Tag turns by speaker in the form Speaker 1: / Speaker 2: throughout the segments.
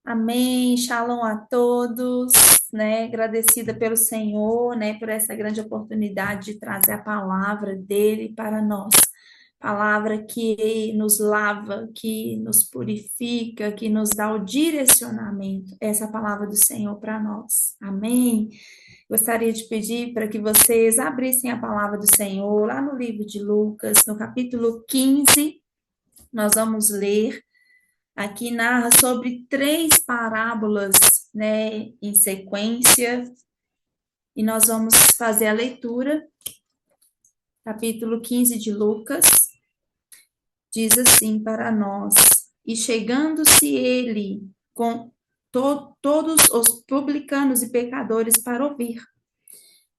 Speaker 1: Amém, shalom a todos, né? Agradecida pelo Senhor, né, por essa grande oportunidade de trazer a palavra dele para nós. Palavra que nos lava, que nos purifica, que nos dá o direcionamento. Essa é a palavra do Senhor para nós. Amém. Gostaria de pedir para que vocês abrissem a palavra do Senhor lá no livro de Lucas, no capítulo 15. Nós vamos ler. Aqui narra sobre três parábolas, né, em sequência, e nós vamos fazer a leitura. Capítulo 15 de Lucas diz assim para nós: E chegando-se ele com todos os publicanos e pecadores para ouvir.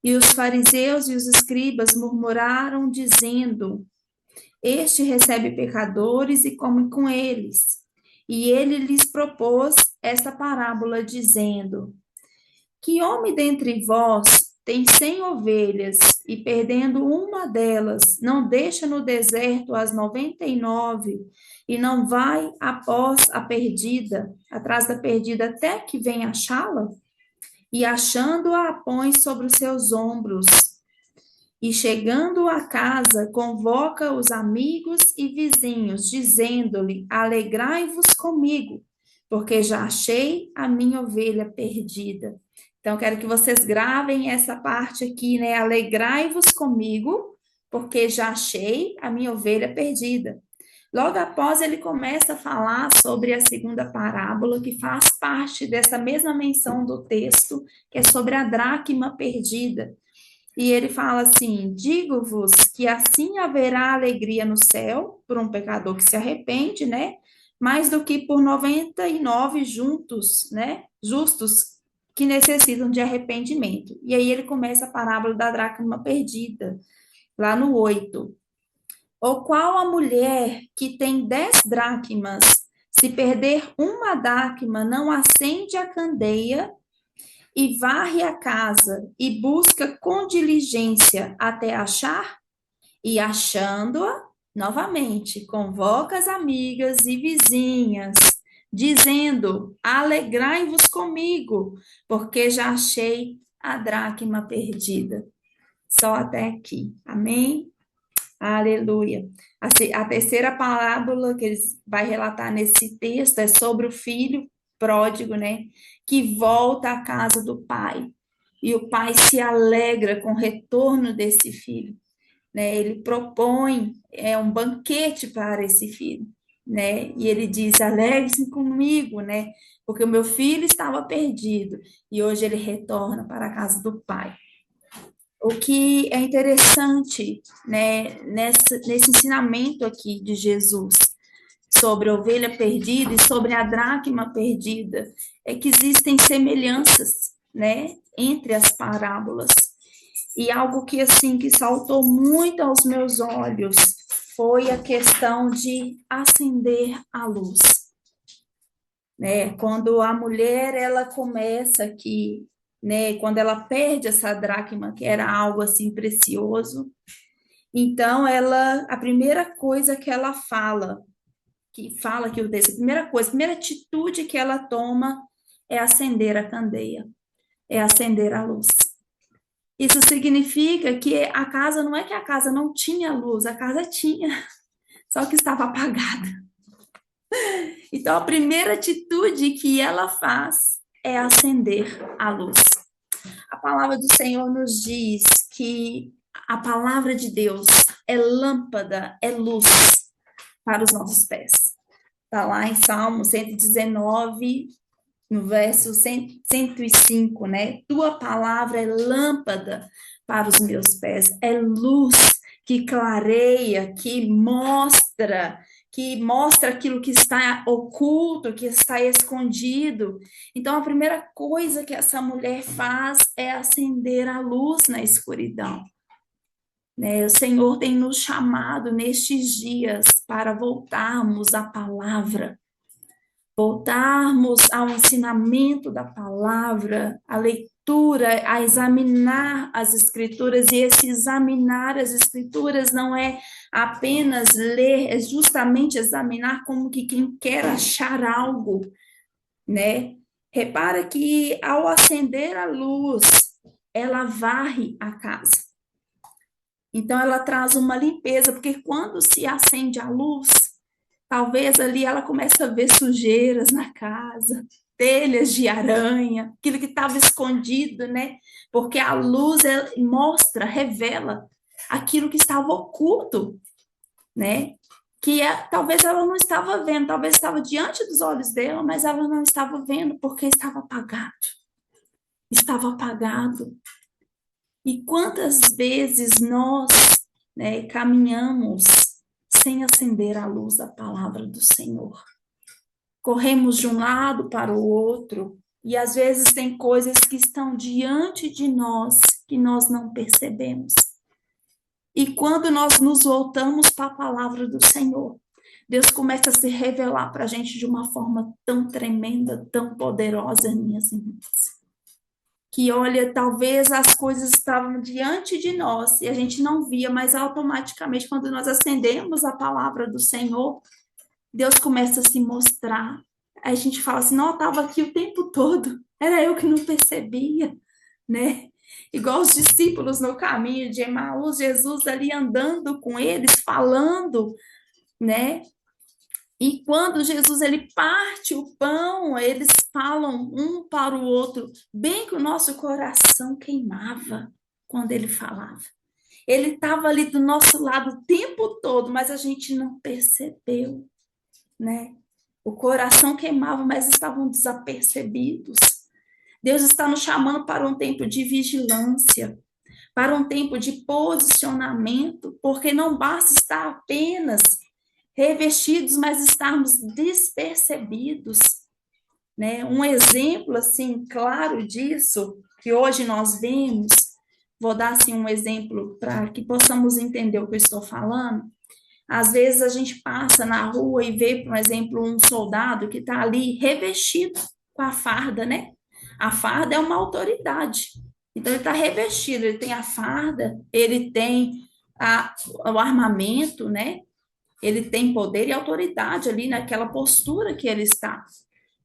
Speaker 1: E os fariseus e os escribas murmuraram, dizendo: Este recebe pecadores e come com eles. E ele lhes propôs esta parábola, dizendo: Que homem dentre vós tem 100 ovelhas, e perdendo uma delas, não deixa no deserto as 99, e não vai após a perdida, atrás da perdida, até que venha achá-la? E achando-a, põe sobre os seus ombros. E chegando à casa, convoca os amigos e vizinhos, dizendo-lhe: Alegrai-vos comigo, porque já achei a minha ovelha perdida. Então, quero que vocês gravem essa parte aqui, né? Alegrai-vos comigo, porque já achei a minha ovelha perdida. Logo após, ele começa a falar sobre a segunda parábola, que faz parte dessa mesma menção do texto, que é sobre a dracma perdida. E ele fala assim: Digo-vos que assim haverá alegria no céu por um pecador que se arrepende, né? Mais do que por 99 juntos, né? Justos que necessitam de arrependimento. E aí ele começa a parábola da dracma perdida, lá no 8. Ou qual a mulher que tem 10 dracmas, se perder uma dracma, não acende a candeia e varre a casa e busca com diligência até achar? E achando-a, novamente, convoca as amigas e vizinhas, dizendo: Alegrai-vos comigo, porque já achei a dracma perdida. Só até aqui. Amém? Aleluia. A terceira parábola que ele vai relatar nesse texto é sobre o filho pródigo, né? Que volta à casa do pai. E o pai se alegra com o retorno desse filho, né? Ele propõe um banquete para esse filho, né? E ele diz: alegre-se comigo, né? Porque o meu filho estava perdido e hoje ele retorna para a casa do pai. O que é interessante, né, nesse ensinamento aqui de Jesus sobre a ovelha perdida e sobre a dracma perdida, é que existem semelhanças, né, entre as parábolas. E algo que, assim, que saltou muito aos meus olhos foi a questão de acender a luz, né? Quando a mulher, ela começa aqui, né, quando ela perde essa dracma, que era algo assim precioso, então a primeira coisa que fala que o texto, a primeira coisa, a primeira atitude que ela toma é acender a candeia, é acender a luz. Isso significa que a casa, não é que a casa não tinha luz, a casa tinha, só que estava apagada. Então, a primeira atitude que ela faz é acender a luz. A palavra do Senhor nos diz que a palavra de Deus é lâmpada, é luz para os nossos pés. Está lá em Salmo 119, no verso 105, né? Tua palavra é lâmpada para os meus pés, é luz que clareia, que mostra aquilo que está oculto, que está escondido. Então, a primeira coisa que essa mulher faz é acender a luz na escuridão, né? O Senhor tem nos chamado nestes dias para voltarmos à palavra, voltarmos ao ensinamento da palavra, à leitura, a examinar as escrituras, e esse examinar as escrituras não é apenas ler, é justamente examinar como que quem quer achar algo, né? Repara que ao acender a luz, ela varre a casa. Então, ela traz uma limpeza, porque quando se acende a luz, talvez ali ela comece a ver sujeiras na casa, telhas de aranha, aquilo que estava escondido, né? Porque a luz mostra, revela aquilo que estava oculto, né? Talvez ela não estava vendo, talvez estava diante dos olhos dela, mas ela não estava vendo porque estava apagado. Estava apagado. E quantas vezes nós, né, caminhamos sem acender a luz da palavra do Senhor? Corremos de um lado para o outro, e às vezes tem coisas que estão diante de nós que nós não percebemos. E quando nós nos voltamos para a palavra do Senhor, Deus começa a se revelar para a gente de uma forma tão tremenda, tão poderosa, minhas irmãs. Que olha, talvez as coisas estavam diante de nós e a gente não via, mas automaticamente, quando nós acendemos a palavra do Senhor, Deus começa a se mostrar. Aí a gente fala assim: não, estava aqui o tempo todo, era eu que não percebia, né? Igual os discípulos no caminho de Emaús, Jesus ali andando com eles, falando, né? E quando Jesus ele parte o pão, eles falam um para o outro, bem que o nosso coração queimava quando ele falava. Ele estava ali do nosso lado o tempo todo, mas a gente não percebeu, né? O coração queimava, mas estavam desapercebidos. Deus está nos chamando para um tempo de vigilância, para um tempo de posicionamento, porque não basta estar apenas revestidos, mas estarmos despercebidos, né? Um exemplo assim claro disso que hoje nós vemos, vou dar assim um exemplo para que possamos entender o que eu estou falando. Às vezes a gente passa na rua e vê, por exemplo, um soldado que está ali revestido com a farda, né? A farda é uma autoridade. Então ele está revestido, ele tem a farda, ele tem o armamento, né? Ele tem poder e autoridade ali naquela postura que ele está.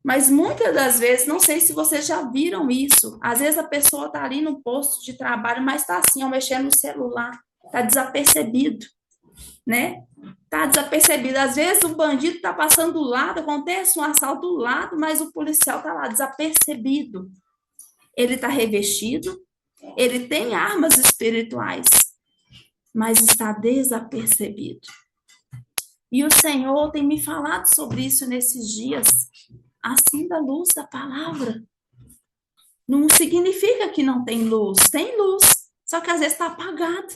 Speaker 1: Mas muitas das vezes, não sei se vocês já viram isso, às vezes a pessoa está ali no posto de trabalho, mas está assim, ó, mexendo no celular, está desapercebido, né? Está desapercebido. Às vezes o bandido está passando do lado, acontece um assalto do lado, mas o policial está lá desapercebido. Ele está revestido, ele tem armas espirituais, mas está desapercebido. E o Senhor tem me falado sobre isso nesses dias. Acenda a luz da palavra. Não significa que não tem luz, só que às vezes está apagado.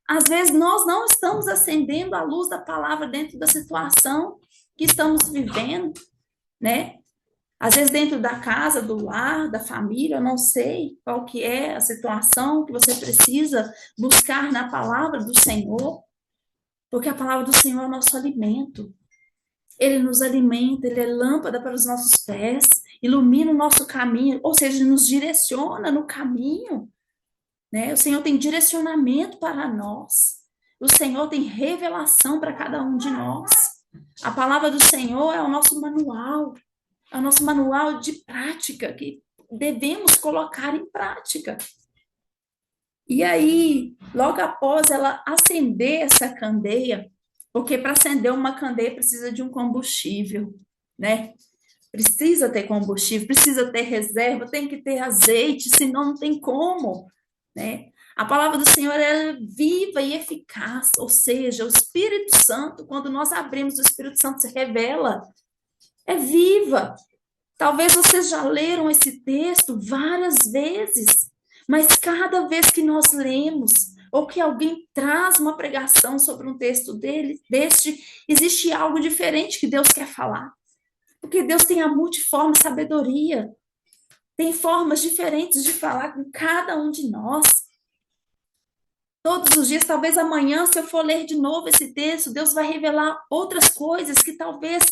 Speaker 1: Às vezes nós não estamos acendendo a luz da palavra dentro da situação que estamos vivendo, né? Às vezes dentro da casa, do lar, da família, eu não sei qual que é a situação que você precisa buscar na palavra do Senhor, porque a palavra do Senhor é o nosso alimento. Ele nos alimenta, ele é lâmpada para os nossos pés, ilumina o nosso caminho, ou seja, nos direciona no caminho, né? O Senhor tem direcionamento para nós. O Senhor tem revelação para cada um de nós. A palavra do Senhor é o nosso manual de prática que devemos colocar em prática. E aí, logo após ela acender essa candeia, porque para acender uma candeia precisa de um combustível, né? Precisa ter combustível, precisa ter reserva, tem que ter azeite, senão não tem como, né? A palavra do Senhor é viva e eficaz, ou seja, o Espírito Santo, quando nós abrimos, o Espírito Santo se revela, é viva. Talvez vocês já leram esse texto várias vezes, mas cada vez que nós lemos, ou que alguém traz uma pregação sobre um texto existe algo diferente que Deus quer falar. Porque Deus tem a multiforme sabedoria, tem formas diferentes de falar com cada um de nós. Todos os dias, talvez amanhã, se eu for ler de novo esse texto, Deus vai revelar outras coisas que talvez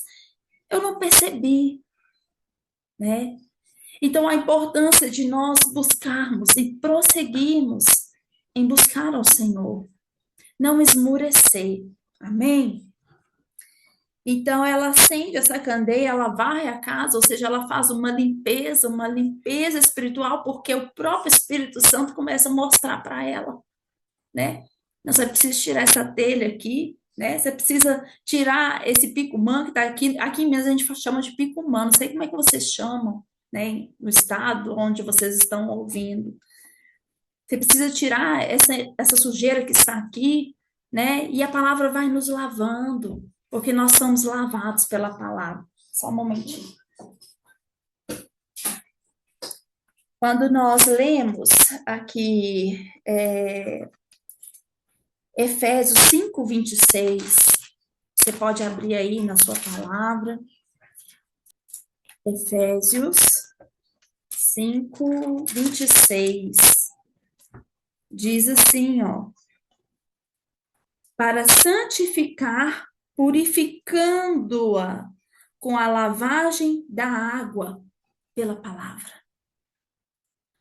Speaker 1: eu não percebi, né? Então, a importância de nós buscarmos e prosseguirmos em buscar ao Senhor, não esmurecer, amém? Então, ela acende essa candeia, ela varre a casa, ou seja, ela faz uma limpeza espiritual, porque o próprio Espírito Santo começa a mostrar para ela, né? Não, você precisa tirar essa telha aqui, né? Você precisa tirar esse picumã que está aqui. Aqui mesmo a gente chama de picumã, não sei como é que vocês chamam, né? No estado onde vocês estão ouvindo. Você precisa tirar essa sujeira que está aqui, né? E a palavra vai nos lavando, porque nós somos lavados pela palavra. Só um momentinho. Quando nós lemos aqui Efésios 5:26, você pode abrir aí na sua palavra. Efésios 5:26. Diz assim, ó: para santificar, purificando-a com a lavagem da água pela palavra.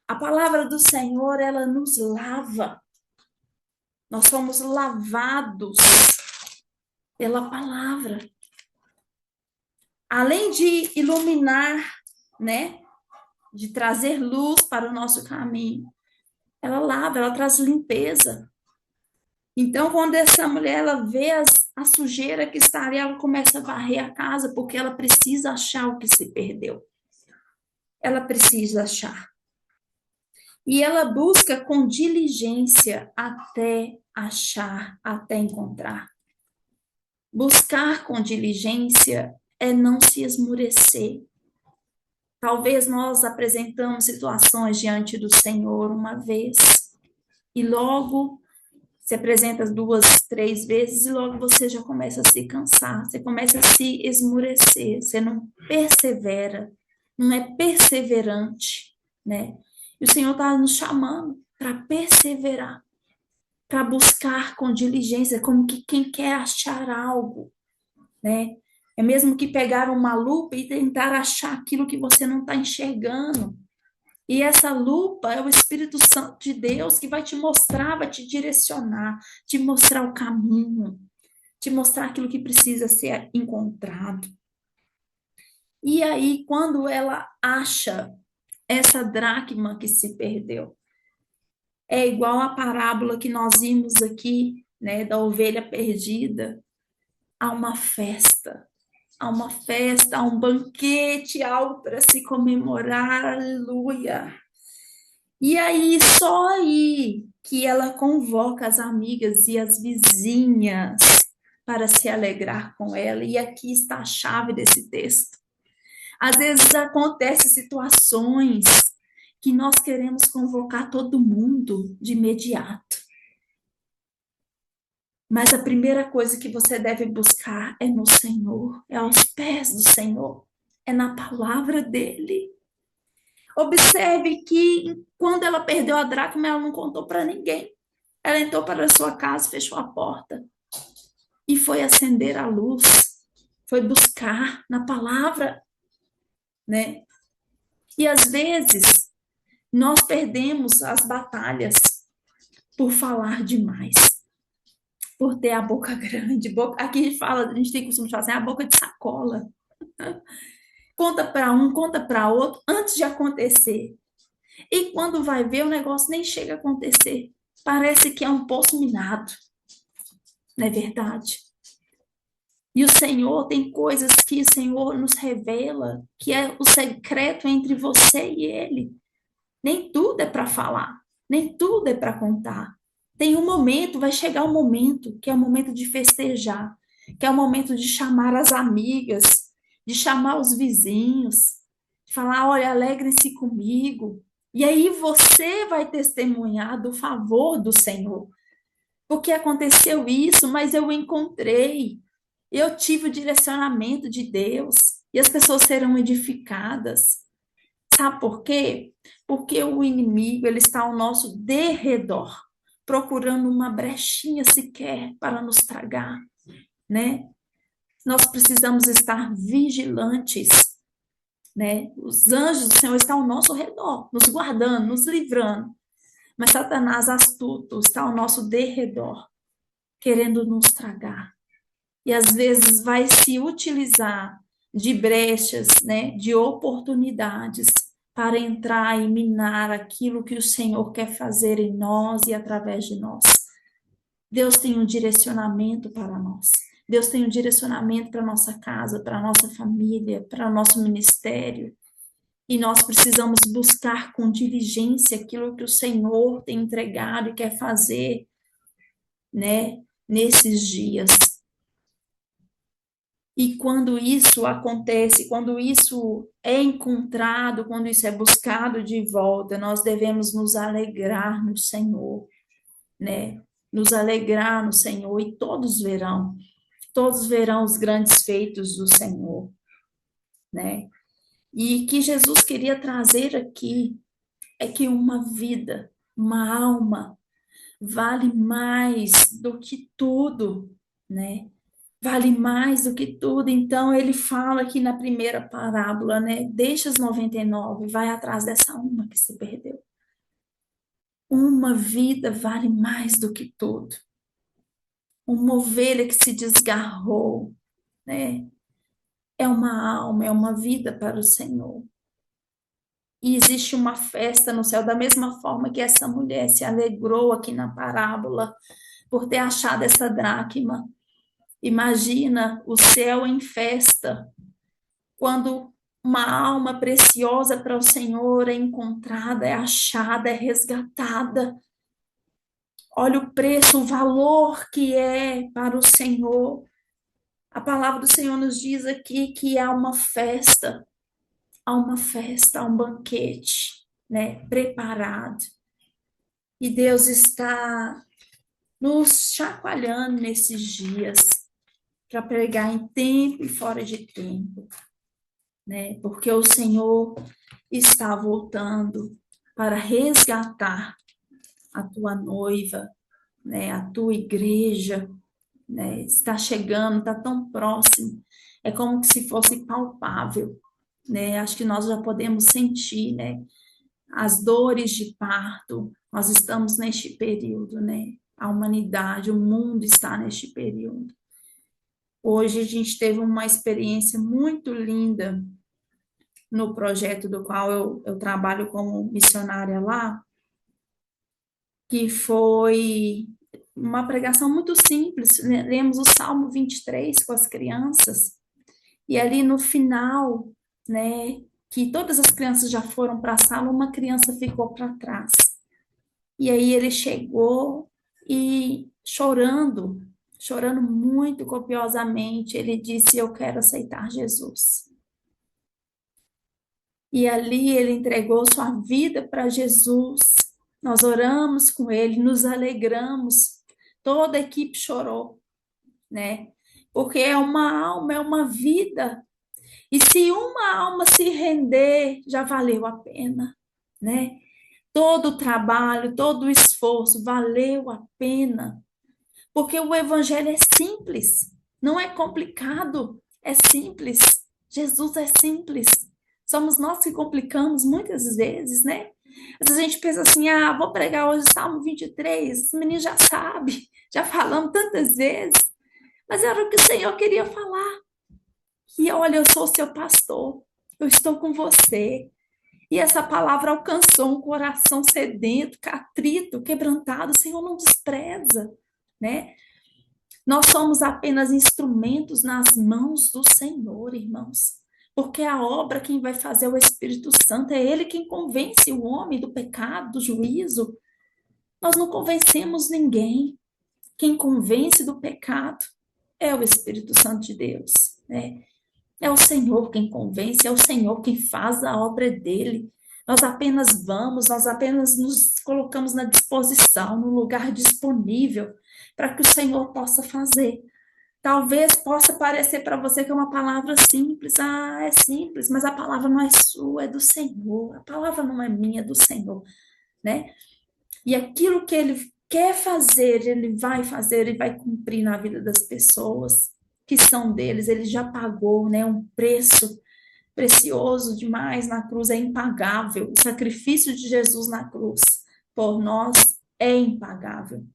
Speaker 1: A palavra do Senhor, ela nos lava. Nós somos lavados pela palavra. Além de iluminar, né, de trazer luz para o nosso caminho, ela lava, ela traz limpeza. Então, quando essa mulher ela vê a sujeira que está ali, ela começa a varrer a casa, porque ela precisa achar o que se perdeu. Ela precisa achar. E ela busca com diligência até achar, até encontrar. Buscar com diligência é não se esmurecer. Talvez nós apresentamos situações diante do Senhor uma vez e logo se apresenta duas, três vezes e logo você já começa a se cansar, você começa a se esmurecer, você não persevera, não é perseverante, né? E o Senhor está nos chamando para perseverar, para buscar com diligência, como que quem quer achar algo, né? É mesmo que pegar uma lupa e tentar achar aquilo que você não está enxergando. E essa lupa é o Espírito Santo de Deus que vai te mostrar, vai te direcionar, te mostrar o caminho, te mostrar aquilo que precisa ser encontrado. E aí, quando ela acha essa dracma que se perdeu, é igual a parábola que nós vimos aqui, né, da ovelha perdida, a uma festa. Há uma festa, há um banquete, algo para se comemorar, aleluia. E aí, só aí que ela convoca as amigas e as vizinhas para se alegrar com ela. E aqui está a chave desse texto. Às vezes acontecem situações que nós queremos convocar todo mundo de imediato. Mas a primeira coisa que você deve buscar é no Senhor, é aos pés do Senhor, é na palavra dele. Observe que quando ela perdeu a dracma, ela não contou para ninguém. Ela entrou para a sua casa, fechou a porta e foi acender a luz, foi buscar na palavra, né? E às vezes nós perdemos as batalhas por falar demais, por ter a boca grande. Aqui a gente fala, a gente tem costume de falar assim, a boca de sacola. Conta para um, conta para outro, antes de acontecer. E quando vai ver, o negócio nem chega a acontecer. Parece que é um poço minado, não é verdade? E o Senhor tem coisas que o Senhor nos revela, que é o secreto entre você e Ele. Nem tudo é para falar, nem tudo é para contar. Tem um momento, vai chegar um momento, que é o momento de festejar, que é o momento de chamar as amigas, de chamar os vizinhos, de falar: olha, alegrem-se comigo. E aí você vai testemunhar do favor do Senhor. Porque aconteceu isso, mas eu encontrei. Eu tive o direcionamento de Deus. E as pessoas serão edificadas. Sabe por quê? Porque o inimigo, ele está ao nosso derredor, procurando uma brechinha sequer para nos tragar, né? Nós precisamos estar vigilantes, né? Os anjos do Senhor estão ao nosso redor, nos guardando, nos livrando. Mas Satanás astuto está ao nosso derredor, querendo nos tragar. e às vezes vai se utilizar de brechas, né, de oportunidades para entrar e minar aquilo que o Senhor quer fazer em nós e através de nós. Deus tem um direcionamento para nós. Deus tem um direcionamento para nossa casa, para nossa família, para nosso ministério. E nós precisamos buscar com diligência aquilo que o Senhor tem entregado e quer fazer, né, nesses dias. E quando isso acontece, quando isso é encontrado, quando isso é buscado de volta, nós devemos nos alegrar no Senhor, né? Nos alegrar no Senhor e todos verão os grandes feitos do Senhor, né? E que Jesus queria trazer aqui é que uma vida, uma alma, vale mais do que tudo, né? Vale mais do que tudo. Então, ele fala aqui na primeira parábola, né? Deixa as 99, vai atrás dessa uma que se perdeu. Uma vida vale mais do que tudo. Uma ovelha que se desgarrou, né? É uma alma, é uma vida para o Senhor. E existe uma festa no céu, da mesma forma que essa mulher se alegrou aqui na parábola por ter achado essa dracma. Imagina o céu em festa, quando uma alma preciosa para o Senhor é encontrada, é achada, é resgatada. Olha o preço, o valor que é para o Senhor. A palavra do Senhor nos diz aqui que há um banquete, né, preparado. E Deus está nos chacoalhando nesses dias para pregar em tempo e fora de tempo, né? Porque o Senhor está voltando para resgatar a tua noiva, né? A tua igreja, né? Está chegando, está tão próximo. É como se fosse palpável, né? Acho que nós já podemos sentir, né? As dores de parto. Nós estamos neste período, né? A humanidade, o mundo está neste período. Hoje a gente teve uma experiência muito linda no projeto do qual eu trabalho como missionária lá, que foi uma pregação muito simples. Lemos o Salmo 23 com as crianças, e ali no final, né, que todas as crianças já foram para a sala, uma criança ficou para trás. E aí ele chegou e chorando muito copiosamente, ele disse: Eu quero aceitar Jesus. E ali ele entregou sua vida para Jesus. Nós oramos com ele, nos alegramos. Toda a equipe chorou, né? Porque é uma alma, é uma vida. E se uma alma se render, já valeu a pena, né? Todo o trabalho, todo o esforço valeu a pena. Porque o evangelho é simples, não é complicado, é simples. Jesus é simples. Somos nós que complicamos muitas vezes, né? Às vezes a gente pensa assim: ah, vou pregar hoje o Salmo 23, os meninos já sabem, já falamos tantas vezes. Mas era o que o Senhor queria falar. E olha, eu sou o seu pastor, eu estou com você. E essa palavra alcançou um coração sedento, catrito, quebrantado. O Senhor não despreza, né? Nós somos apenas instrumentos nas mãos do Senhor, irmãos. Porque a obra quem vai fazer é o Espírito Santo, é Ele quem convence o homem do pecado, do juízo. Nós não convencemos ninguém. Quem convence do pecado é o Espírito Santo de Deus, né? É o Senhor quem convence, é o Senhor quem faz a obra dele. Nós apenas vamos, nós apenas nos colocamos na disposição, no lugar disponível para que o Senhor possa fazer. Talvez possa parecer para você que é uma palavra simples. Ah, é simples, mas a palavra não é sua, é do Senhor. A palavra não é minha, é do Senhor, né? E aquilo que ele quer fazer, ele vai fazer, ele vai cumprir na vida das pessoas que são deles. Ele já pagou, né, um preço precioso demais na cruz, é impagável. O sacrifício de Jesus na cruz por nós é impagável.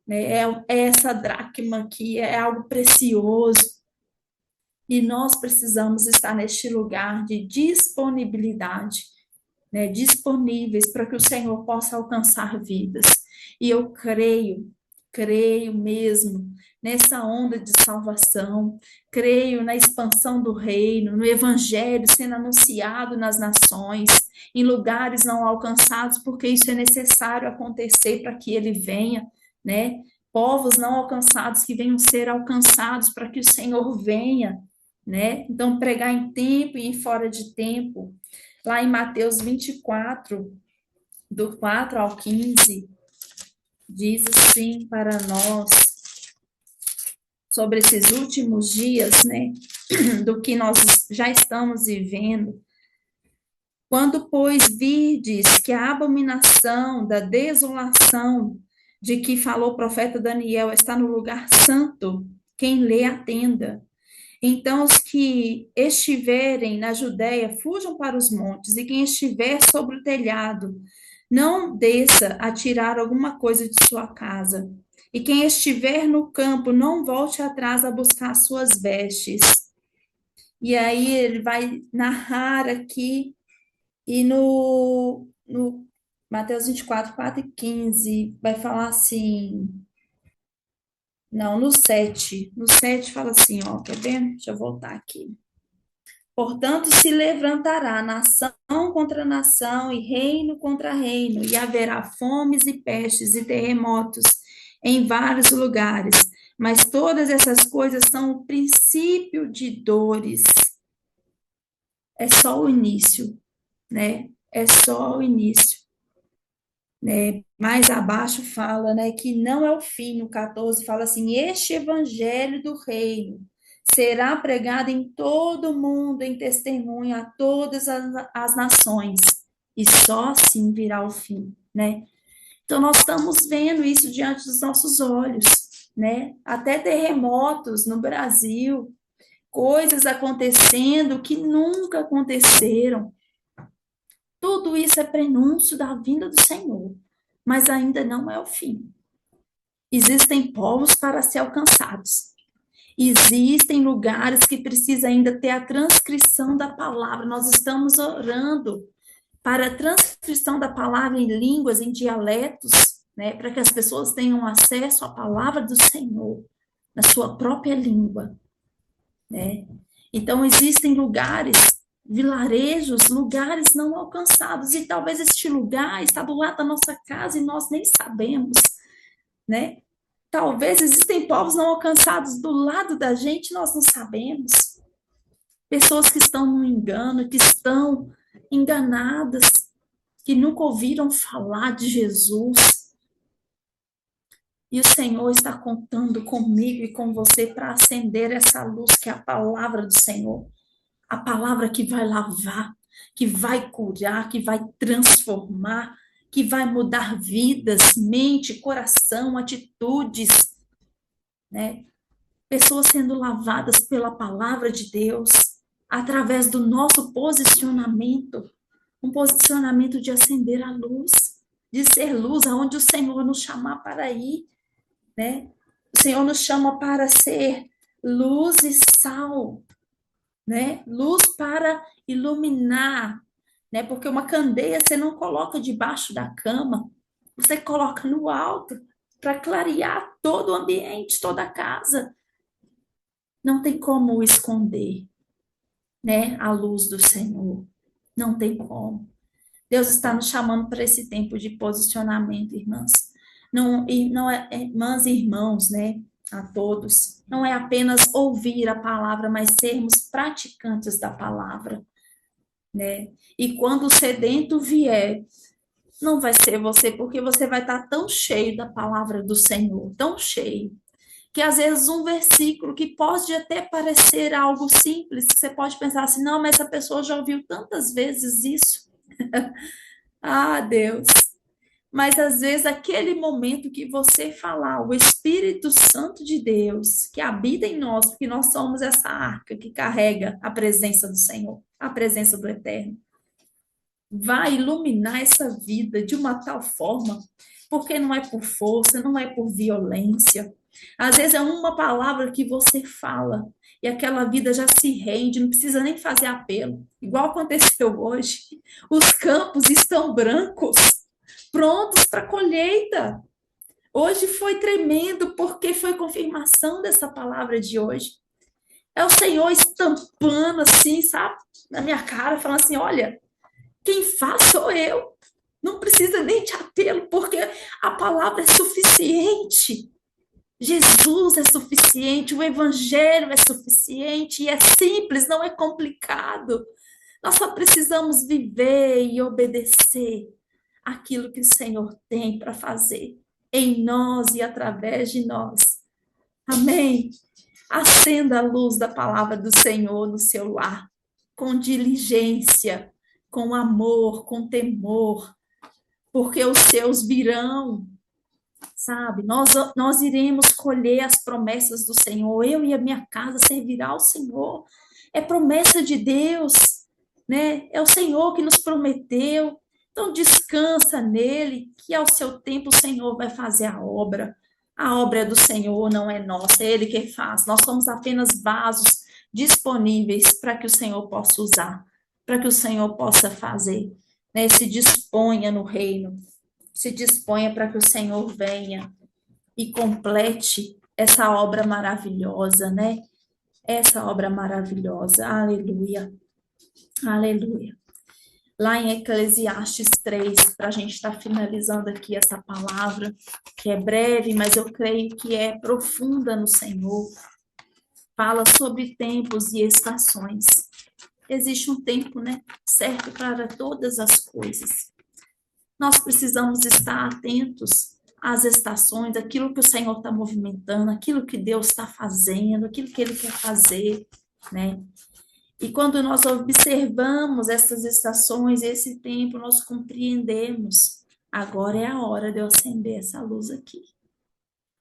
Speaker 1: né? É essa dracma aqui, é algo precioso. E nós precisamos estar neste lugar de disponibilidade, né, disponíveis para que o Senhor possa alcançar vidas. E eu creio mesmo nessa onda de salvação, creio na expansão do reino, no evangelho sendo anunciado nas nações, em lugares não alcançados, porque isso é necessário acontecer para que ele venha, né? Povos não alcançados que venham ser alcançados para que o Senhor venha, né? Então, pregar em tempo e em fora de tempo. Lá em Mateus 24, do 4 ao 15, diz assim para nós, sobre esses últimos dias, né, do que nós já estamos vivendo. Quando, pois, virdes que a abominação da desolação de que falou o profeta Daniel está no lugar santo, quem lê atenda. Então, os que estiverem na Judéia, fujam para os montes, e quem estiver sobre o telhado, não desça a tirar alguma coisa de sua casa. E quem estiver no campo, não volte atrás a buscar suas vestes. E aí ele vai narrar aqui, e no Mateus 24, 4 e 15, vai falar assim. Não, no 7. No 7 fala assim, ó, quer ver? Deixa eu voltar aqui. Portanto, se levantará nação contra nação e reino contra reino, e haverá fomes e pestes e terremotos em vários lugares. Mas todas essas coisas são o princípio de dores. É só o início, né? É só o início, né? Mais abaixo fala, né, que não é o fim, no 14 fala assim: "Este evangelho do reino será pregado em todo o mundo em testemunho a todas as nações, e só assim virá o fim", né? Então nós estamos vendo isso diante dos nossos olhos, né? Até terremotos no Brasil, coisas acontecendo que nunca aconteceram. Tudo isso é prenúncio da vinda do Senhor, mas ainda não é o fim. Existem povos para ser alcançados. Existem lugares que precisam ainda ter a transcrição da palavra. Nós estamos orando para a transcrição da palavra em línguas, em dialetos, né, para que as pessoas tenham acesso à palavra do Senhor na sua própria língua, né? Então existem lugares, vilarejos, lugares não alcançados, e talvez este lugar está do lado da nossa casa e nós nem sabemos, né? Talvez existem povos não alcançados do lado da gente, nós não sabemos. Pessoas que estão no engano, que estão enganadas, que nunca ouviram falar de Jesus. E o Senhor está contando comigo e com você para acender essa luz que é a palavra do Senhor. A palavra que vai lavar, que vai curar, que vai transformar, que vai mudar vidas, mente, coração, atitudes, né? Pessoas sendo lavadas pela palavra de Deus, através do nosso posicionamento, um posicionamento de acender a luz, de ser luz aonde o Senhor nos chamar para ir, né? O Senhor nos chama para ser luz e sal, né? Luz para iluminar, né? Porque uma candeia você não coloca debaixo da cama, você coloca no alto para clarear todo o ambiente, toda a casa. Não tem como esconder, né, a luz do Senhor. Não tem como. Deus está nos chamando para esse tempo de posicionamento, irmãs. Não, e não é, irmãs e irmãos, né? A todos. Não é apenas ouvir a palavra, mas sermos praticantes da palavra, né? E quando o sedento vier, não vai ser você, porque você vai estar tão cheio da palavra do Senhor, tão cheio, que às vezes um versículo que pode até parecer algo simples, que você pode pensar assim, não, mas essa pessoa já ouviu tantas vezes isso. Ah, Deus. Mas às vezes aquele momento que você falar, o Espírito Santo de Deus, que habita em nós, porque nós somos essa arca que carrega a presença do Senhor, a presença do Eterno. vai iluminar essa vida de uma tal forma, porque não é por força, não é por violência. Às vezes é uma palavra que você fala e aquela vida já se rende, não precisa nem fazer apelo, igual aconteceu hoje. Os campos estão brancos, prontos para colheita. Hoje foi tremendo porque foi confirmação dessa palavra de hoje. É o Senhor estampando assim, sabe, na minha cara, falando assim: olha, quem faz sou eu. Não precisa nem de apelo, porque a palavra é suficiente. Jesus é suficiente, o Evangelho é suficiente, e é simples, não é complicado. Nós só precisamos viver e obedecer aquilo que o Senhor tem para fazer em nós e através de nós. Amém? Acenda a luz da palavra do Senhor no seu lar, com diligência, com amor, com temor, porque os seus virão, sabe? Nós iremos colher as promessas do Senhor. Eu e a minha casa servirá ao Senhor. É promessa de Deus, né? É o Senhor que nos prometeu. Então descansa nele, que ao seu tempo o Senhor vai fazer a obra. A obra é do Senhor, não é nossa, é ele que faz. Nós somos apenas vasos disponíveis para que o Senhor possa usar, para que o Senhor possa fazer, né? Se disponha no reino, se disponha para que o Senhor venha e complete essa obra maravilhosa, né? Essa obra maravilhosa. Aleluia. Aleluia. Lá em Eclesiastes 3, para a gente estar finalizando aqui essa palavra, que é breve, mas eu creio que é profunda no Senhor, fala sobre tempos e estações. Existe um tempo, né, certo para todas as coisas. Nós precisamos estar atentos às estações, aquilo que o Senhor está movimentando, aquilo que Deus está fazendo, aquilo que Ele quer fazer, né? E quando nós observamos essas estações, esse tempo, nós compreendemos. Agora é a hora de eu acender essa luz aqui.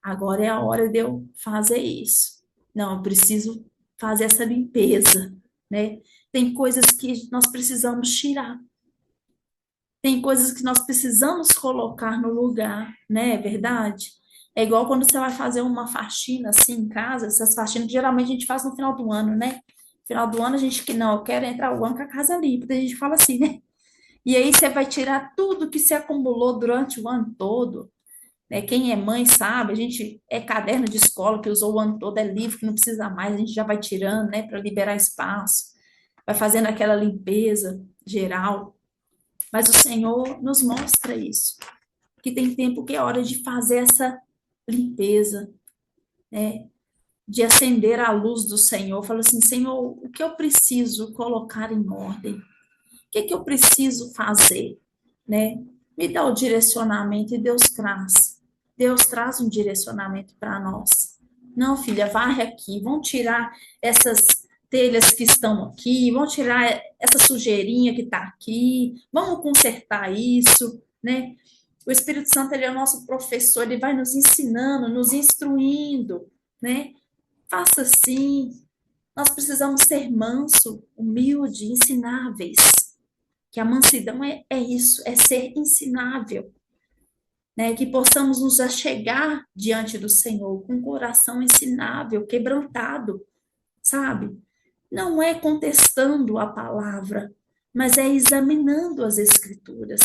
Speaker 1: Agora é a hora de eu fazer isso. Não, eu preciso fazer essa limpeza, né? Tem coisas que nós precisamos tirar. Tem coisas que nós precisamos colocar no lugar, né? É verdade? É igual quando você vai fazer uma faxina assim em casa, essas faxinas que geralmente a gente faz no final do ano, né? No final do ano a gente que não, eu quero entrar o ano com a casa limpa, daí a gente fala assim, né? E aí você vai tirar tudo que se acumulou durante o ano todo, né? Quem é mãe sabe, a gente é caderno de escola que usou o ano todo, é livro que não precisa mais, a gente já vai tirando, né, para liberar espaço, vai fazendo aquela limpeza geral. Mas o Senhor nos mostra isso, que tem tempo que é hora de fazer essa limpeza, né? De acender a luz do Senhor. Fala assim, Senhor, o que eu preciso colocar em ordem? O que eu preciso fazer, né? Me dá o direcionamento e Deus traz. Deus traz um direcionamento para nós. Não, filha, varre aqui, vão tirar essas telhas que estão aqui, vão tirar essa sujeirinha que está aqui, vamos consertar isso, né? O Espírito Santo, ele é o nosso professor, ele vai nos ensinando, nos instruindo, né? Faça assim. Nós precisamos ser manso, humilde, ensináveis. Que a mansidão é isso, é ser ensinável, né? Que possamos nos achegar diante do Senhor com o coração ensinável, quebrantado, sabe? Não é contestando a palavra, mas é examinando as Escrituras.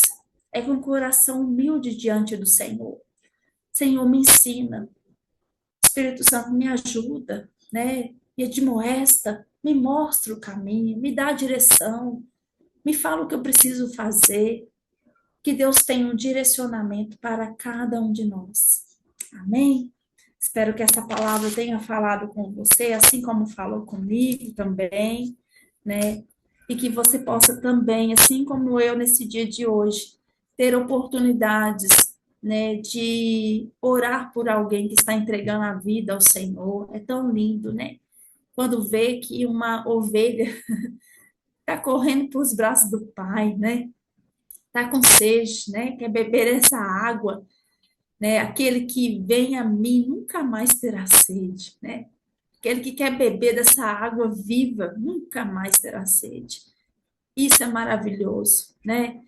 Speaker 1: É com o coração humilde diante do Senhor. Senhor, me ensina. Espírito Santo, me ajuda, né? Me admoesta, me mostra o caminho, me dá a direção, me fala o que eu preciso fazer. Que Deus tenha um direcionamento para cada um de nós. Amém? Espero que essa palavra tenha falado com você, assim como falou comigo também, né? E que você possa também, assim como eu nesse dia de hoje, ter oportunidades, né, de orar por alguém que está entregando a vida ao Senhor. É tão lindo, né? Quando vê que uma ovelha está correndo para os braços do Pai, né? Está com sede, né? Quer beber essa água, né? Aquele que vem a mim nunca mais terá sede, né? Aquele que quer beber dessa água viva nunca mais terá sede. Isso é maravilhoso, né?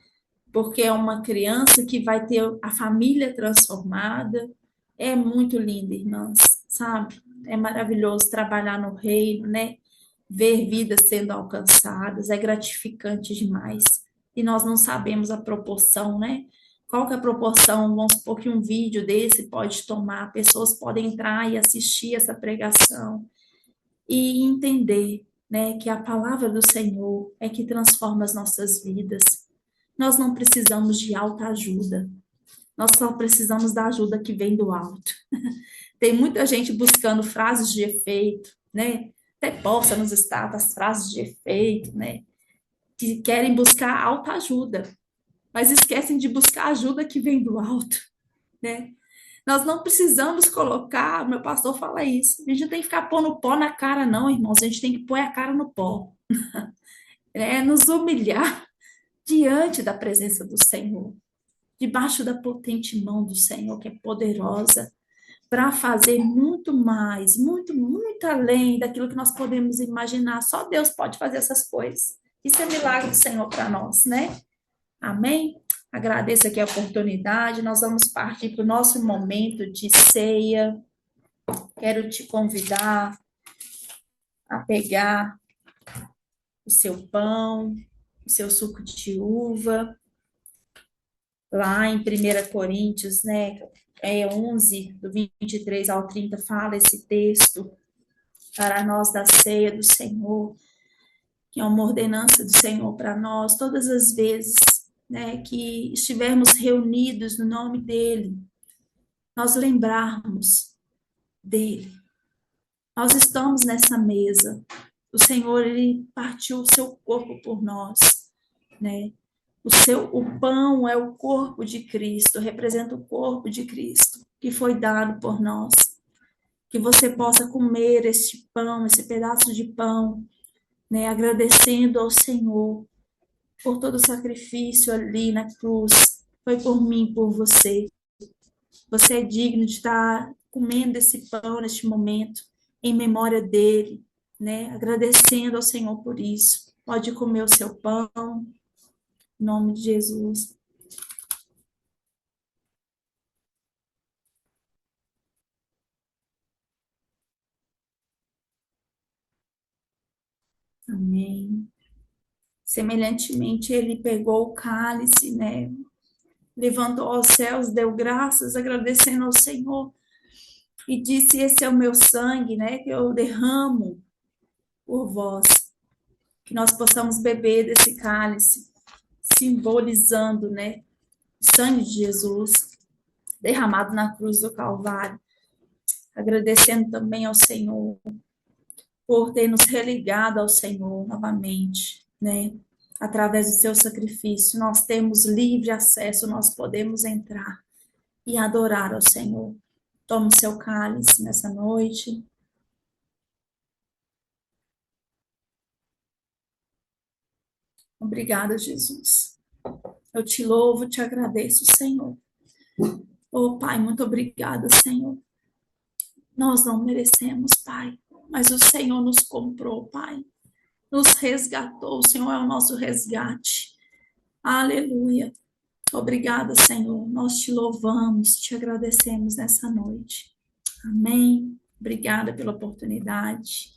Speaker 1: Porque é uma criança que vai ter a família transformada. É muito lindo, irmãs, sabe? É maravilhoso trabalhar no reino, né? Ver vidas sendo alcançadas, é gratificante demais. E nós não sabemos a proporção, né? Qual que é a proporção? Vamos supor que um vídeo desse pode tomar, pessoas podem entrar e assistir essa pregação e entender, né, que a palavra do Senhor é que transforma as nossas vidas. Nós não precisamos de alta ajuda, nós só precisamos da ajuda que vem do alto. Tem muita gente buscando frases de efeito, né? Até posta nos status frases de efeito, né? Que querem buscar alta ajuda, mas esquecem de buscar a ajuda que vem do alto, né? Nós não precisamos colocar, meu pastor fala isso, a gente não tem que ficar pondo pó na cara, não, irmãos, a gente tem que pôr a cara no pó, é nos humilhar diante da presença do Senhor, debaixo da potente mão do Senhor, que é poderosa, para fazer muito mais, muito, muito além daquilo que nós podemos imaginar. Só Deus pode fazer essas coisas. Isso é milagre do Senhor para nós, né? Amém? Agradeço aqui a oportunidade. Nós vamos partir para o nosso momento de ceia. Quero te convidar a pegar o seu pão, o seu suco de uva, lá em 1 Coríntios, né? 11, do 23 ao 30, fala esse texto para nós da ceia do Senhor, que é uma ordenança do Senhor para nós, todas as vezes, né, que estivermos reunidos no nome dEle, nós lembrarmos dEle. Nós estamos nessa mesa. O Senhor, Ele partiu o seu corpo por nós, né? O pão é o corpo de Cristo, representa o corpo de Cristo, que foi dado por nós. Que você possa comer este pão, esse pedaço de pão, né, agradecendo ao Senhor por todo o sacrifício ali na cruz. Foi por mim, por você. Você é digno de estar comendo esse pão neste momento, em memória dele, né? Agradecendo ao Senhor por isso. Pode comer o seu pão, em nome de Jesus. Amém. Semelhantemente, ele pegou o cálice, né? Levantou aos céus, deu graças, agradecendo ao Senhor e disse: Esse é o meu sangue, né? Que eu derramo por vós, que nós possamos beber desse cálice, simbolizando, né, o sangue de Jesus derramado na cruz do Calvário, agradecendo também ao Senhor por ter nos religado ao Senhor novamente, né? Através do seu sacrifício, nós temos livre acesso, nós podemos entrar e adorar ao Senhor. Tome o seu cálice nessa noite. Obrigada, Jesus. Eu te louvo, te agradeço, Senhor. Oh, Pai, muito obrigada, Senhor. Nós não merecemos, Pai, mas o Senhor nos comprou, Pai. Nos resgatou, o Senhor é o nosso resgate. Aleluia. Obrigada, Senhor. Nós te louvamos, te agradecemos nessa noite. Amém. Obrigada pela oportunidade.